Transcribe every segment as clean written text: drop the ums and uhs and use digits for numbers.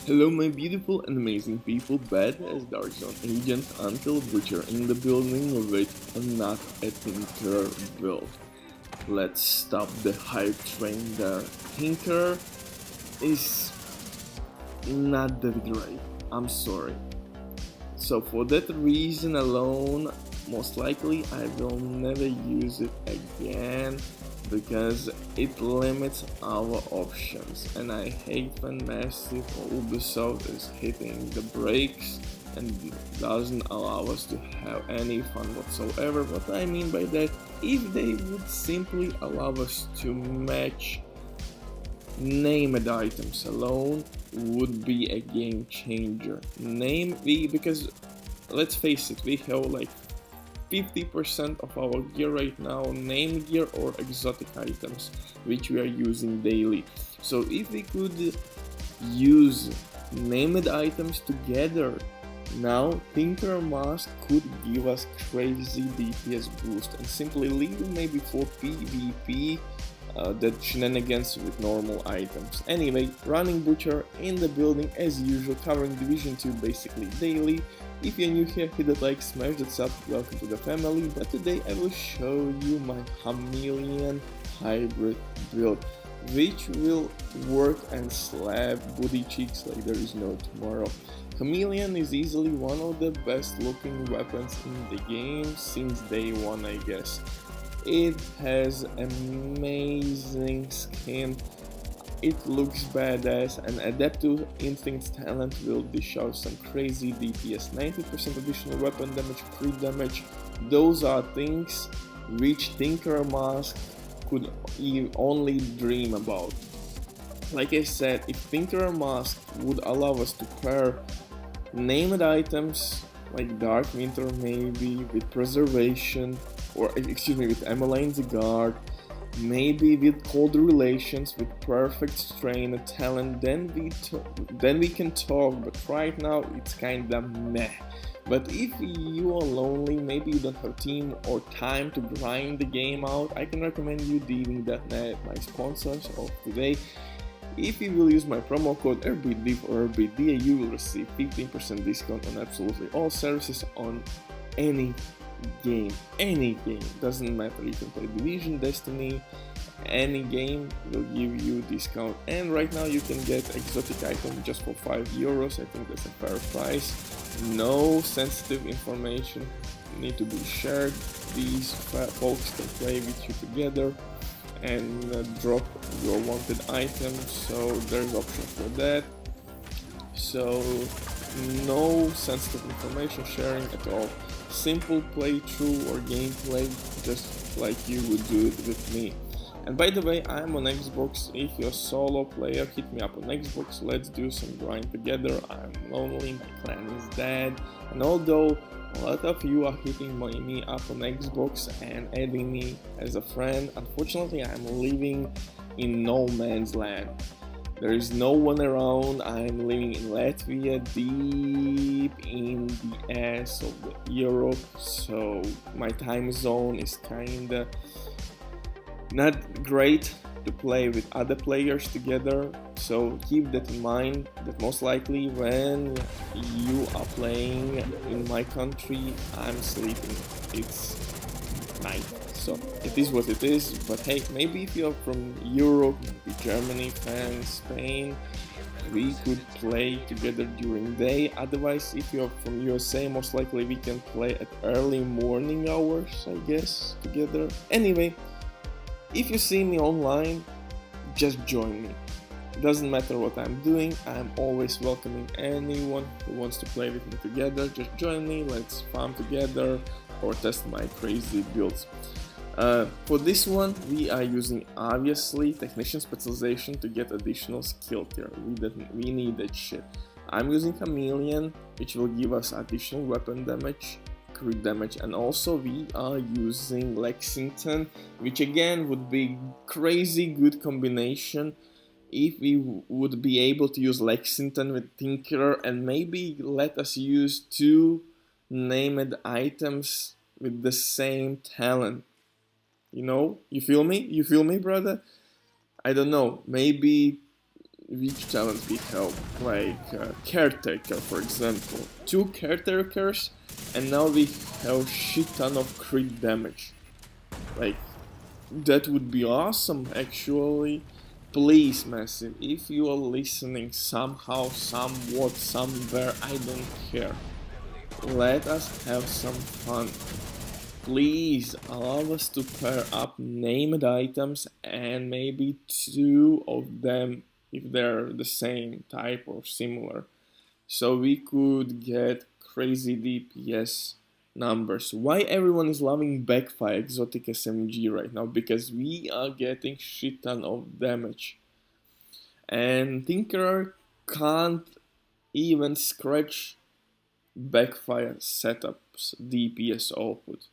Hello my beautiful and amazing people, bad as Dark Zone agent until Butcher in the building with not a Tinker build. Let's stop the hype train there. Tinker is not David Ray. I'm sorry. So for that reason alone, most likely I will never use it again because it limits our options, and I hate when massive Ubisoft is hitting the brakes and doesn't allow us to have any fun whatsoever. What I mean by that, if they would simply allow us to match named items alone would be a game changer. Because let's face it, we have like 50% of our gear right now named gear or exotic items which we are using daily. So if we could use named items together, now Tinker Mask could give us crazy DPS boost and simply leave it maybe for PvP, that shenanigans with normal items. Anyway, running Butcher in the building as usual, covering Division 2 basically daily. If you're new here, hit that like, smash that sub, welcome to the family. But today I will show you my Chameleon hybrid build, which will work and slap booty cheeks like there is no tomorrow. Chameleon is easily one of the best looking weapons in the game since day one, I guess. It has amazing skin, it looks badass, and Adaptive Instinct's talent will dish out some crazy DPS, 90% additional weapon damage, crit damage. Those are things which Tinker Mask could only dream about. Like I said, if Tinker Mask would allow us to pair named items like Dark Winter maybe with Preservation, or excuse me, with Emmeline's Guard, maybe with Cold Relations, with Perfect Strain talent, then we can talk. But right now it's kinda meh. But if you are lonely, maybe you don't have team or time to grind the game out, I can recommend you Dealing.net, my sponsors of today. If you will use my promo code RBD or RBD, you will receive 15% discount on absolutely all services on any game. Doesn't matter, you can play Division, Destiny, any game will give you discount. And right now you can get exotic item just for €5. I think that's a fair price. No sensitive information need to be shared. These folks can play with you together and drop your wanted items, so there's option for that. So no sensitive information sharing at all. Simple playthrough or gameplay, just like you would do it with me. And by the way, I'm on Xbox. If you're a solo player, hit me up on Xbox. Let's do some grind together. I'm lonely, my clan is dead. And although a lot of you are hitting me up on Xbox and adding me as a friend, unfortunately I'm living in no man's land. There is no one around. I'm living in Latvia, deep in the ass of Europe, so my time zone is kinda not great to play with other players together. So keep that in mind, that most likely when you are playing in my country, I'm sleeping. It's night. So it is what it is. But hey, maybe if you're from Europe, maybe Germany, France, Spain, we could play together during day. Otherwise, if you're from USA, most likely we can play at early morning hours, I guess, together. Anyway, if you see me online, just join me. Doesn't matter what I'm doing, I'm always welcoming anyone who wants to play with me together. Just join me, let's farm together or test my crazy builds. For this one, we are using obviously Technician Specialization to get additional skill tier. We need that shit. I'm using Chameleon, which will give us additional weapon damage, crit damage, and also we are using Lexington, which again would be crazy good combination if we would be able to use Lexington with Tinker and maybe let us use two named items with the same talent. You know, you feel me, brother? I don't know, maybe which talents we have, like Caretaker for example. 2 Caretakers, and now we have shit ton of crit damage. Like, that would be awesome actually. Please, Massive, if you are listening somehow, somewhat, somewhere, I don't care. Let us have some fun. Please allow us to pair up named items and maybe 2 of them if they're the same type or similar. So we could get crazy DPS numbers. Why everyone is loving Backfire exotic SMG right now? Because we are getting shit ton of damage. And Tinkerer can't even scratch Backfire setups DPS output.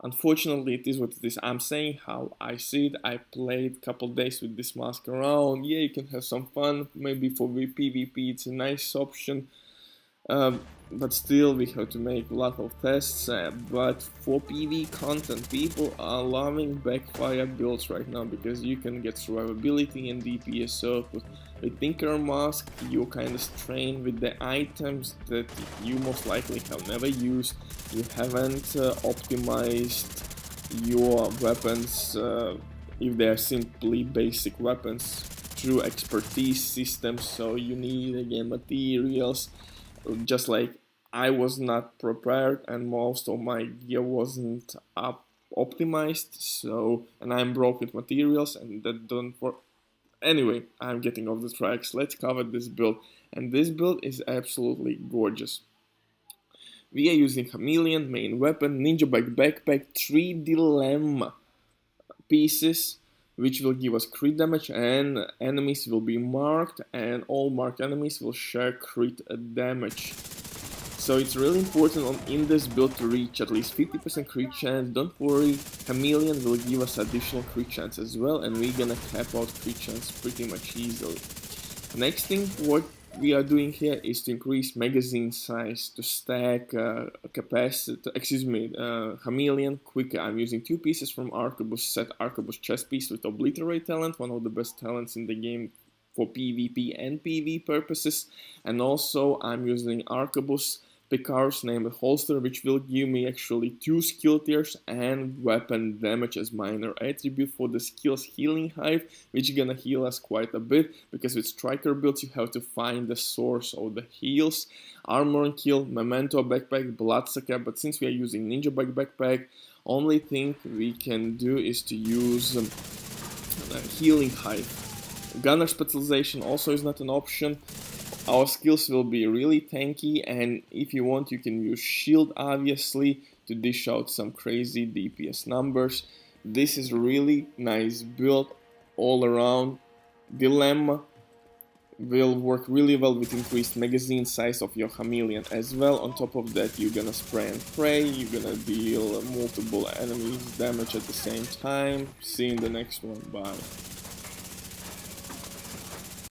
Unfortunately, it is what it is. I'm saying how I see it. I played a couple days with this mask around. Yeah, you can have some fun. Maybe for PvP it's a nice option. But still, we have to make a lot of tests. But for PV content, people are loving Backfire builds right now because you can get survivability and DPS output. With Tinker Mask, you're kind of strained with the items that you most likely have never used. You haven't optimized your weapons if they are simply basic weapons through expertise systems, so you need again materials. Just like I was not prepared and most of my gear wasn't optimized, so, and I'm broke with materials and that don't work. Anyway, I'm getting off the tracks. Let's cover this build, and this build is absolutely gorgeous. We are using Chameleon, main weapon, Ninja Bike Backpack, 3 Dilemma pieces, which will give us crit damage, and enemies will be marked, and all marked enemies will share crit damage. So it's really important in this build to reach at least 50% crit chance. Don't worry, Chameleon will give us additional crit chance as well, and we're gonna cap out crit chance pretty much easily. Next thing, what we are doing here is to increase magazine size to stack Chameleon quicker. I'm using 2 pieces from Arquebus set, Arquebus chest piece with Obliterate talent, one of the best talents in the game for PvP and PV purposes, and also I'm using Arquebus Picar's named holster, which will give me actually 2 skill tiers and weapon damage as minor attribute for the skills Healing Hive, which is gonna heal us quite a bit, because with striker builds you have to find the source of the heals. Armor and Kill, Memento Backpack, Bloodsucker, but since we are using Ninja Bike Backpack, only thing we can do is to use Healing Hive. Gunner specialization also is not an option. Our skills will be really tanky, and if you want you can use shield obviously to dish out some crazy DPS numbers. This is really nice build all around. Dilemma will work really well with increased magazine size of your Chameleon as well. On top of that, you're gonna spray and pray, you're gonna deal multiple enemies damage at the same time. See you in the next one, bye.